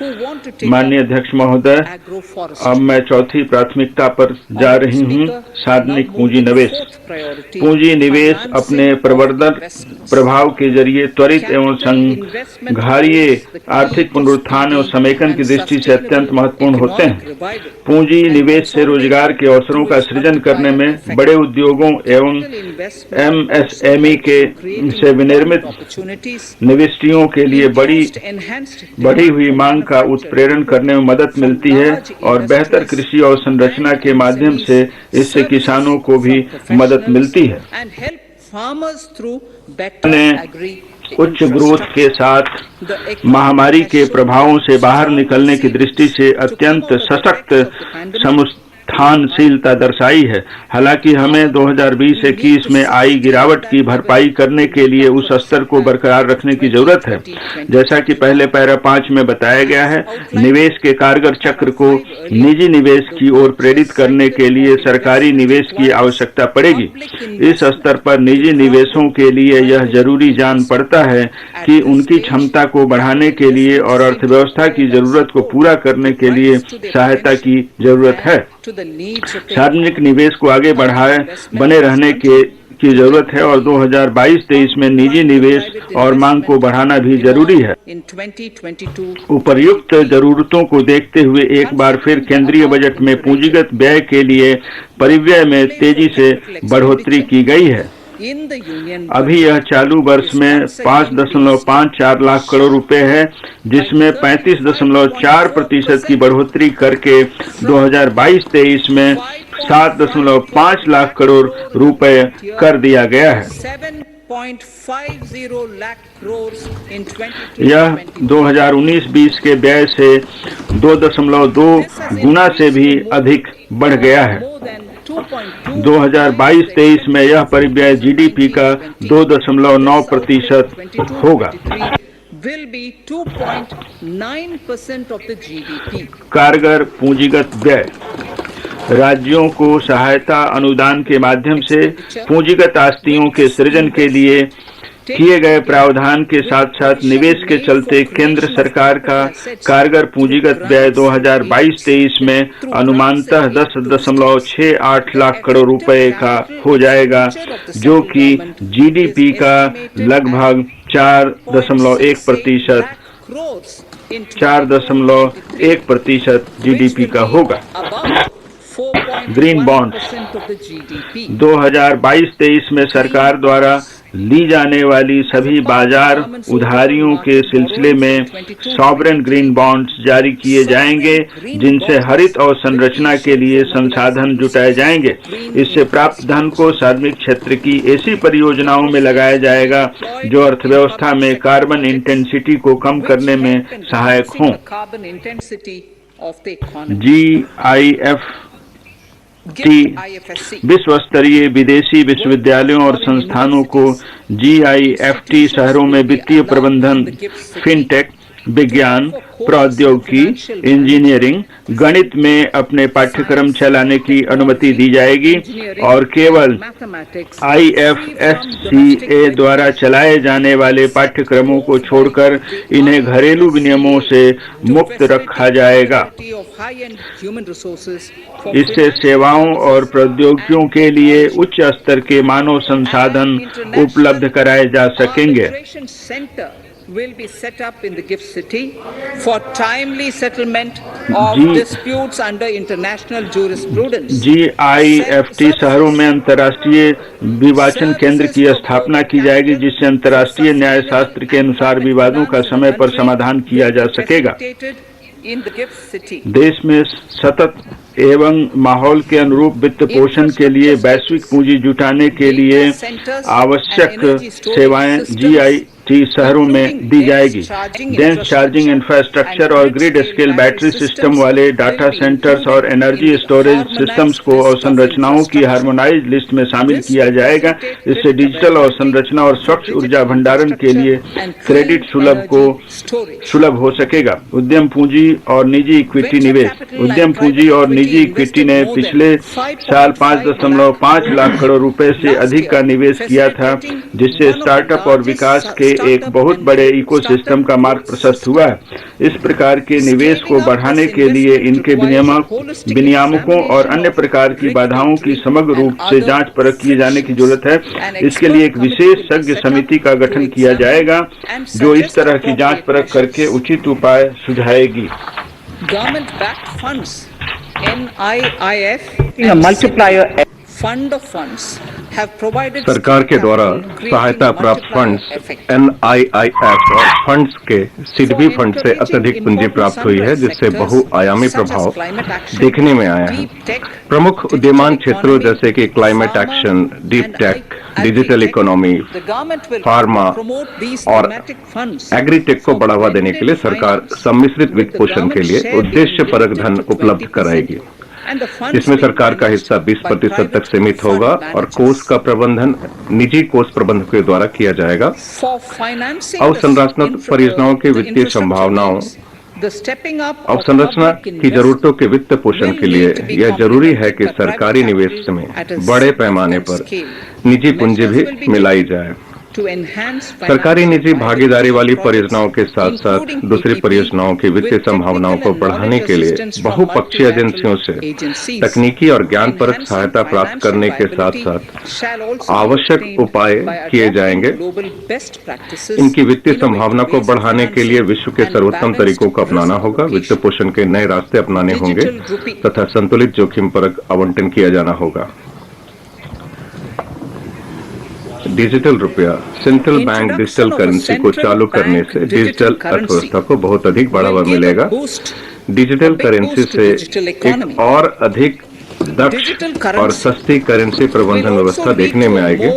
माननीय अध्यक्ष महोदय, अब मैं चौथी प्राथमिकता पर जा रही हूँ, सार्वजनिक पूंजी निवेश। पूंजी निवेश अपने प्रवर्धक प्रभाव के जरिए त्वरित एवं संघारीय आर्थिक पुनरुत्थान और समेकन की दृष्टि से अत्यंत महत्वपूर्ण होते हैं। पूंजी निवेश से रोजगार के अवसरों का सृजन करने में, बड़े उद्योगों एवं MSME के से विनिर्मित निवेशकों के लिए बढ़ी हुई मांग का उत्प्रेरण करने में मदद मिलती है और बेहतर कृषि और संरचना के माध्यम से इससे किसानों को भी मदद मिलती है। उच्च ग्रोथ के साथ महामारी के प्रभावों से बाहर निकलने की दृष्टि से अत्यंत सशक्त उत्थानशीलता दर्शाई है। हालांकि हमें 2020-21 में आई गिरावट की भरपाई करने के लिए उस स्तर को बरकरार रखने की जरूरत है। जैसा कि पहले पैरा 5 में बताया गया है, निवेश के कारगर चक्र को निजी निवेश की ओर प्रेरित करने के लिए सरकारी निवेश की आवश्यकता पड़ेगी। इस स्तर पर निजी निवेशों के लिए यह जरूरी जान पड़ता है कि उनकी क्षमता को बढ़ाने के लिए और अर्थव्यवस्था की जरूरत को पूरा करने के लिए सहायता की जरूरत है। सार्वजनिक निवेश को आगे बने रहने की जरूरत है और 2022-23 में निजी निवेश और मांग को बढ़ाना भी जरूरी है। उपर्युक्त जरूरतों को देखते हुए एक बार फिर केंद्रीय बजट में पूंजीगत व्यय के लिए परिव्यय में तेजी से बढ़ोतरी की गई है। अभी यह चालू वर्ष में 5.54 लाख करोड़ रुपए है, जिसमें 35.4% की बढ़ोतरी करके 2022-23 में 7.5 लाख करोड़ रुपए कर दिया गया है। यह 2019-20 के व्यय से 2.2 गुना से भी अधिक बढ़ गया है। 2022-23 में यह परिव्यय जीडीपी का 2.9% होगा। कारगर पूंजीगत व्यय राज्यों को सहायता अनुदान के माध्यम से पूंजीगत आस्तियों के सृजन के लिए किए गए प्रावधान के साथ साथ निवेश के चलते केंद्र सरकार का कारगर पूंजीगत व्यय 2022-23 में अनुमानतः 10.68 लाख करोड़ रुपए का हो जाएगा, जो कि जीडीपी का लगभग 4.1% जीडीपी का होगा। ग्रीन बॉन्ड्स 2022-23 में सरकार द्वारा ली जाने वाली सभी बाजार उधारियों के सिलसिले में सॉवरेन ग्रीन बॉन्ड्स जारी किए जाएंगे, जिनसे हरित और संरचना के लिए संसाधन जुटाए जाएंगे। इससे प्राप्त धन को सार्वजनिक क्षेत्र की ऐसी परियोजनाओं में लगाया जाएगा जो अर्थव्यवस्था में कार्बन इंटेंसिटी को कम करने में सहायक हों। विश्व स्तरीय विदेशी विश्वविद्यालयों और संस्थानों को GIFT शहरों में वित्तीय प्रबंधन, फिनटेक, विज्ञान, प्रौद्योगिकी, इंजीनियरिंग, गणित में अपने पाठ्यक्रम चलाने की अनुमति दी जाएगी और केवल IFSCA द्वारा चलाए जाने वाले पाठ्यक्रमों को छोड़कर इन्हें घरेलू विनियमों से मुक्त रखा जाएगा। इससे सेवाओं और प्रौद्योगिकियों के लिए उच्च स्तर के मानव संसाधन उपलब्ध कराए जा सकेंगे। will be set up in the GIFT City for timely settlement of disputes under international jurisprudence. GIFT शहरों में अंतर्राष्ट्रीय विवाचन केंद्र की स्थापना की जाएगी, जिससे अंतर्राष्ट्रीय न्याय शास्त्र के अनुसार विवादों का समय पर समाधान किया जा सकेगा। देश में सतत एवं माहौल के अनुरूप वित्त पोषण के लिए वैश्विक पूंजी जुटाने के लिए आवश्यक सेवाएं GIFT शहरों में दी जाएगी। डेंस चार्जिंग इंफ्रास्ट्रक्चर और ग्रिड स्केल बैटरी सिस्टम वाले डाटा सेंटर्स और एनर्जी स्टोरेज सिस्टम्स को और संरचनाओं की हार्मोनाइज्ड लिस्ट में शामिल किया जाएगा। इससे डिजिटल और संरचना और स्वच्छ ऊर्जा भंडारण के लिए क्रेडिट सुलभ हो सकेगा। उद्यम पूंजी और निजी इक्विटी निवेश। उद्यम पूंजी और निजी इक्विटी ने पिछले साल 5.5 लाख करोड़ रुपए से अधिक का निवेश किया था, जिससे स्टार्टअप और विकास के एक बहुत बड़े इकोसिस्टम का मार्ग प्रशस्त हुआ है। इस प्रकार के निवेश को बढ़ाने के लिए इनके विनियामकों और अन्य प्रकार की बाधाओं की समग्र रूप से जांच परख किए जाने की जरूरत है। इसके लिए एक विशेषज्ञ समिति का गठन किया जाएगा जो इस तरह की जांच परख करके उचित उपाय सुझाएगी। Government-backed funds, NIIF, a multiplier fund of funds have provided सरकार के द्वारा सहायता प्राप्त फंड्स NIIF और फंड्स के सिडबी फंड से अत्यधिक पूंजी प्राप्त हुई है, जिससे बहुआयामी प्रभाव देखने में आया है। प्रमुख उद्यमान क्षेत्रों जैसे कि climate action, deep tech, digital economy, pharma और एग्रीटेक को बढ़ावा देने के लिए सरकार सम्मिश्रित वित्त पोषण के लिए उद्देश्यपरक धन उपलब्ध कराएगी। इसमें सरकार का हिस्सा 20% तक सीमित होगा और कोष का प्रबंधन निजी कोष प्रबंधकों द्वारा किया जाएगा। अवसंरचना परियोजनाओं की वित्तीय संभावनाओं अवसंरचना की जरूरतों के वित्त पोषण के लिए यह जरूरी है कि सरकारी निवेश में बड़े पैमाने पर निजी पूंजी भी मिलाई जाए। सरकारी निजी भागीदारी वाली परियोजनाओं के साथ साथ दूसरी परियोजनाओं की वित्तीय संभावनाओं को बढ़ाने के लिए बहुपक्षीय एजेंसियों से तकनीकी और ज्ञानपरक सहायता प्राप्त करने के साथ साथ आवश्यक उपाय किए जाएंगे। इनकी वित्तीय संभावना को बढ़ाने के लिए विश्व के सर्वोत्तम तरीकों को अपनाना होगा, वित्त पोषण के नए रास्ते अपनाने होंगे तथा संतुलित जोखिम परक आवंटन किया जाना होगा। डिजिटल रुपया, सेंट्रल बैंक डिजिटल करेंसी को चालू करने से डिजिटल अर्थव्यवस्था को बहुत अधिक बढ़ावा मिलेगा। डिजिटल करेंसी से एक और अधिक दक्ष और सस्ती करेंसी प्रबंधन व्यवस्था देखने में आएगी।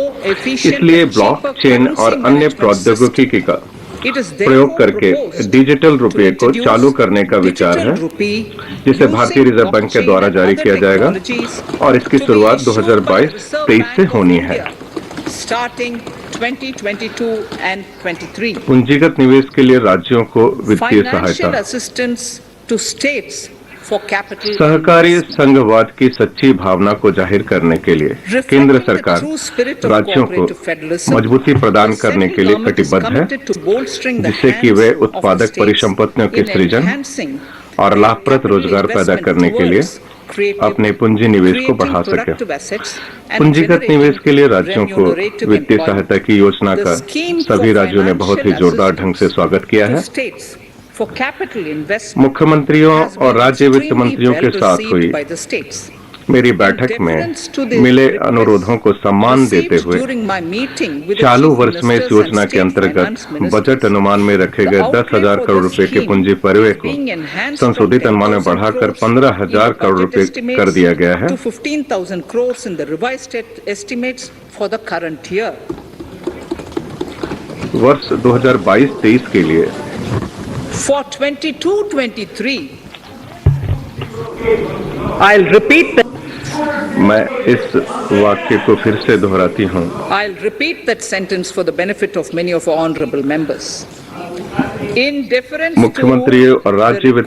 इसलिए ब्लॉकचेन और अन्य प्रौद्योगिकी का प्रयोग करके डिजिटल रुपये को चालू करने का विचार है, जिसे भारतीय रिजर्व बैंक के द्वारा जारी किया जाएगा और इसकी शुरुआत 2022-23 से होनी है। Starting 2022 and 23. पूंजीगत निवेश के लिए राज्यों को वित्तीय सहायता, सहकारी संघवाद की सच्ची भावना को जाहिर करने के लिए केंद्र सरकार राज्यों को मजबूती प्रदान करने के लिए कटिबद्ध है, जिससे कि वे उत्पादक परिसंपत्तियों के सृजन और लाभप्रद रोजगार पैदा करने के लिए अपने पूंजी निवेश को बढ़ा सके। पूंजीगत निवेश के लिए राज्यों को वित्तीय सहायता की योजना का सभी राज्यों ने बहुत ही जोरदार ढंग से स्वागत किया है। मुख्यमंत्रियों और राज्य वित्त मंत्रियों के साथ हुई मेरी बैठक में मिले अनुरोधों को सम्मान देते हुए चालू वर्ष में इस योजना के अंतर्गत बजट अनुमान में रखे गए 10,000 करोड़ रुपए के पूंजी परिव्यय को संशोधित अनुमान में बढ़ाकर 15,000 करोड़ रुपए कर दिया गया है। वर्ष 2022-23 के लिए For 22-23, I'll repeat that. मैं इस वाक्य को फिर से दोहराती हूँ। I'll repeat that sentence for the benefit of many of our honorable members. In deference मुख्यमंत्री और राज्य वित्त